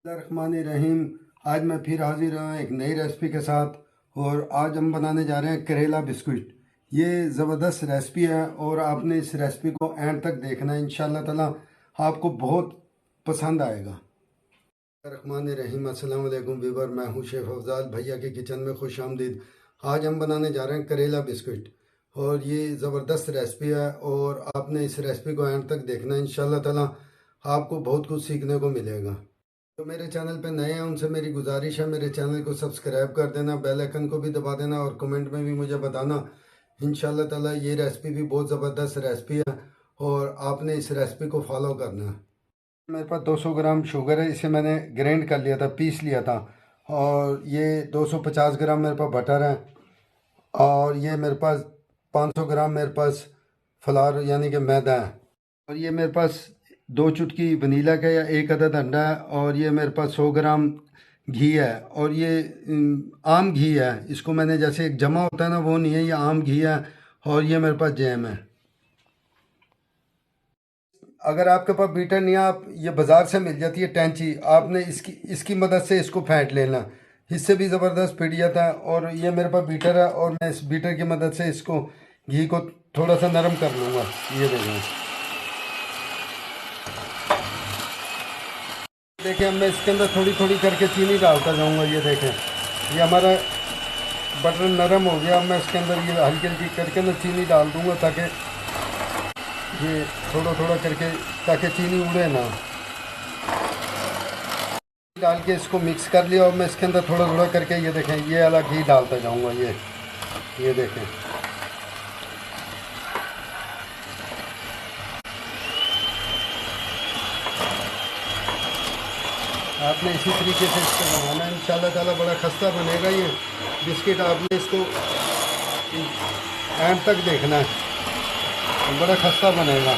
रहीम। आज मैं फिर हाजिर हूँ एक नई रेसिपी के साथ और आज हम बनाने जा रहे हैं करेला बिस्कुट। ये ज़बरदस्त रेसिपी है और आपने इस रेसिपी को एंड तक देखना है। इंशाल्लाह ताला आपको बहुत पसंद आएगा। रहीम अस्सलाम वालेकुम व्यूअर, मैं हूँ शेफ़ अफजाल भैया के किचन में खुश आमदीद। आज हम बनाने जा रहे हैं करेला बिस्कुट और ये ज़बरदस्त रेसिपी है और आपने इस रेसिपी को एंड तक देखना है। इंशाल्लाह ताला आपको बहुत कुछ सीखने को मिलेगा। तो मेरे चैनल पे नए हैं उनसे मेरी गुजारिश है, मेरे चैनल को सब्सक्राइब कर देना, बेल आइकन को भी दबा देना और कमेंट में भी मुझे बताना। इंशाल्लाह ताला ये रेसिपी भी बहुत ज़बरदस्त रेसिपी है और आपने इस रेसिपी को फॉलो करना है। मेरे पास 200 ग्राम शुगर है, इसे मैंने ग्राइंड कर लिया था, पीस लिया था। और ये 250 ग्राम मेरे पास बटर है और ये मेरे पास 500 ग्राम मेरे पास फ्लावर यानी कि मैदा है। और ये मेरे पास 2 चुटकी वनीला का या 1 अदद अंडा है और ये मेरे पास 100 ग्राम घी है। और ये आम घी है, इसको मैंने जैसे एक जमा होता है ना वो नहीं है, ये आम घी है। और ये मेरे पास जैम है। अगर आपके पास बीटर नहीं है, आप ये बाज़ार से मिल जाती है टैंची, आपने इसकी मदद से इसको फेंट लेना, इससे भी ज़बरदस्त पिट जाता है। और ये मेरे पास बीटर है और मैं इस बीटर की मदद से इसको घी को थोड़ा सा नरम कर लूँगा। ये देखें अब मैं इसके अंदर थोड़ी थोड़ी करके चीनी डालता जाऊंगा। ये देखें ये हमारा बटर नरम हो गया। अब मैं इसके अंदर ये हल्की हल्की करके ना चीनी डाल दूंगा ताकि ये थोड़ा थोड़ा करके ताकि चीनी उड़े ना। डाल के इसको मिक्स कर लिया और मैं इसके अंदर थोड़ा थोड़ा करके ये देखें ये वाला घी डालता जाऊँगा। ये देखें आपने इसी तरीके से इसको बनाना है। इंशाल्लाह ताला बड़ा खस्ता बनेगा ये बिस्किट। आपने इसको एंड तक देखना है, बड़ा खस्ता बनेगा।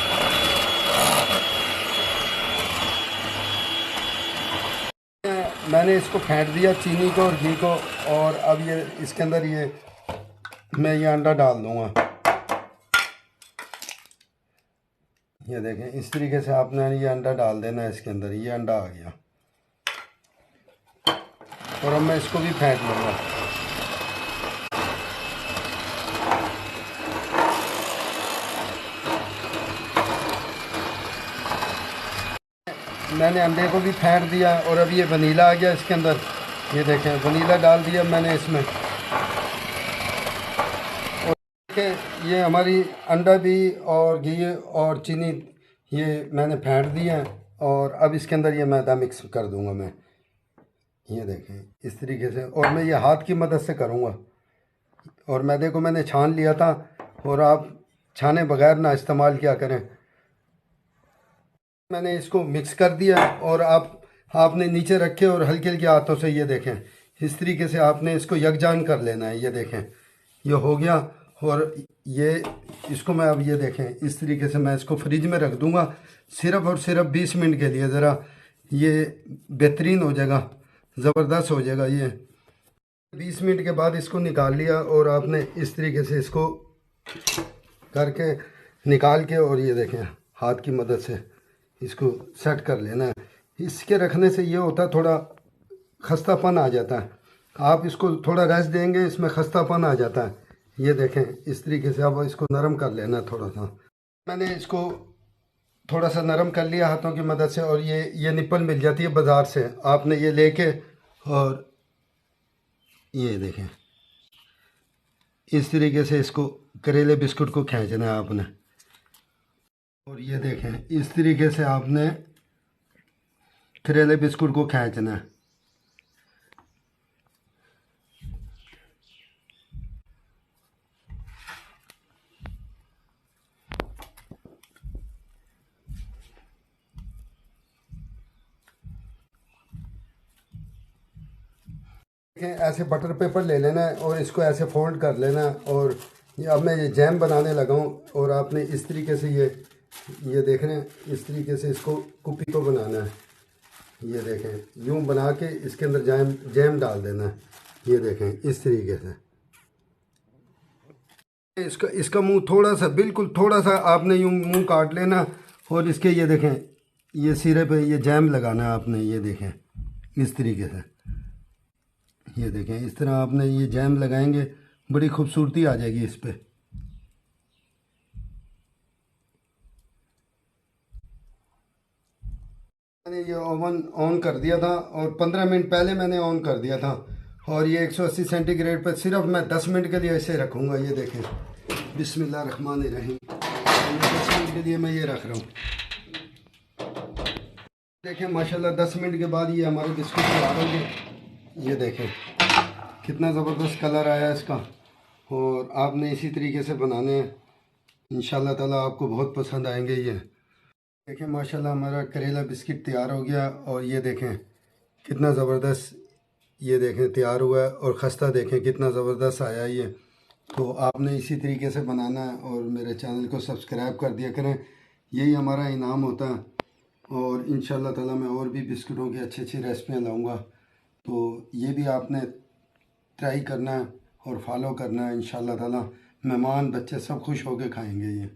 मैंने इसको फेंट दिया चीनी को और घी को और अब ये इसके अंदर मैं ये अंडा डाल दूँगा। ये देखें इस तरीके से आपने ये अंडा डाल देना है इसके अंदर। ये अंडा आ गया और अब मैं इसको भी फेंट लूँगा। मैंने अंडे को भी फेंट दिया और अब ये वनीला आ गया इसके अंदर। ये देखें वनीला डाल दिया मैंने इसमें। और देखें ये हमारी अंडा भी और घी और चीनी ये मैंने फेंट दिया और अब इसके अंदर ये मैदा मिक्स कर दूँगा मैं। ये देखें इस तरीके से और मैं ये हाथ की मदद से करूँगा। और मैदे को मैंने छान लिया था और आप छाने बगैर ना इस्तेमाल किया करें। मैंने इसको मिक्स कर दिया और आपने नीचे रखे और हल्के हल्के हाथों से ये देखें इस तरीके से आपने इसको यकजान कर लेना है। ये देखें ये हो गया और ये इसको मैं अब ये देखें इस तरीके से मैं इसको फ्रिज में रख दूँगा सिर्फ़ और सिर्फ 20 मिनट के लिए। ज़रा ये बेहतरीन हो जाएगा, ज़बरदस्त हो जाएगा। ये 20 मिनट के बाद इसको निकाल लिया और आपने इस तरीके से इसको करके निकाल के और ये देखें हाथ की मदद से इसको सेट कर लेना है। इसके रखने से ये होता है थोड़ा खस्तापन आ जाता है। आप इसको थोड़ा रेस्ट देंगे इसमें खस्तापन आ जाता है। ये देखें इस तरीके से अब इसको नरम कर लेना है थोड़ा सा। मैंने इसको थोड़ा सा नरम कर लिया हाथों की मदद से और ये निप्पल मिल जाती है बाज़ार से, आपने ये लेके और ये देखें इस तरीके से इसको करेले बिस्कुट को खींचना है आपने। और ये देखें इस तरीके से आपने करेले बिस्कुट को खींचना है। ऐसे बटर पेपर ले लेना है और इसको ऐसे फोल्ड कर लेना है। और अब मैं ये जैम बनाने लगा हूँ और आपने इस तरीके से ये देख रहे हैं इस तरीके से इसको कुपी को बनाना है। ये देखें यूँ बना के इसके अंदर जैम डाल देना है। ये देखें इस तरीके से इसका मुंह थोड़ा सा बिल्कुल थोड़ा सा आपने यूँ मुंह काट लेना और इसके ये देखें ये सिरे पे ये जैम लगाना है आपने। ये देखें इस तरीके से। ये देखें, इस तरह आपने ये जैम लगाएंगे, बड़ी खूबसूरती आ जाएगी इस पे। मैंने ये ओवन ऑन कर दिया था और 15 मिनट पहले मैंने ऑन कर दिया था, और ये 180 सेंटीग्रेड पर सिर्फ मैं 10 मिनट के लिए ऐसे रखूँगा। ये देखें, बिस्मिल्लाह रहमान रहीम, 10 मिनट के लिए मैं ये रख रहा हूँ। देखें माशाल्लाह 10 मिनट के बाद ये हमारे बिस्कुट तैयार होंगे। ये देखें कितना ज़बरदस्त कलर आया है इसका, और आपने इसी तरीके से बनाने हैं, इंशाल्लाह ताला आपको बहुत पसंद आएंगे। ये देखें माशाल्लाह हमारा करेला बिस्किट तैयार हो गया, और ये देखें कितना ज़बरदस्त, ये देखें तैयार हुआ है, और खस्ता देखें कितना ज़बरदस्त आया ये। तो आपने इसी तरीके से बनाना है, और मेरे चैनल को सब्सक्राइब कर दिया करें, यही हमारा इनाम होता है। और इंशाल्लाह ताला मैं और भी बिस्कुटों की अच्छी अच्छी रेसिपियाँ लाऊंगा, तो ये भी आपने ट्राई करना है और फॉलो करना है। इंशाल्लाह ताला मेहमान बच्चे सब खुश होकर खाएंगे। ये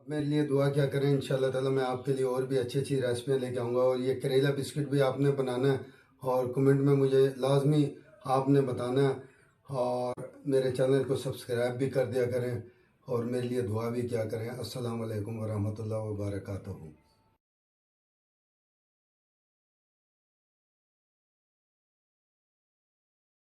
मेरे लिए दुआ क्या करें, इंशाल्लाह ताला मैं आपके लिए और भी अच्छी अच्छी रेसिपियाँ लेके आऊँगा। और ये करेला बिस्किट भी आपने बनाना है, और कमेंट में मुझे लाजमी आपने बताना है, और मेरे चैनल को सब्सक्राइब भी कर दिया करें, और मेरे लिए दुआ भी क्या करें। अस्सलाम वालेकुम वरहमतुल्लाहि व बरकातहू।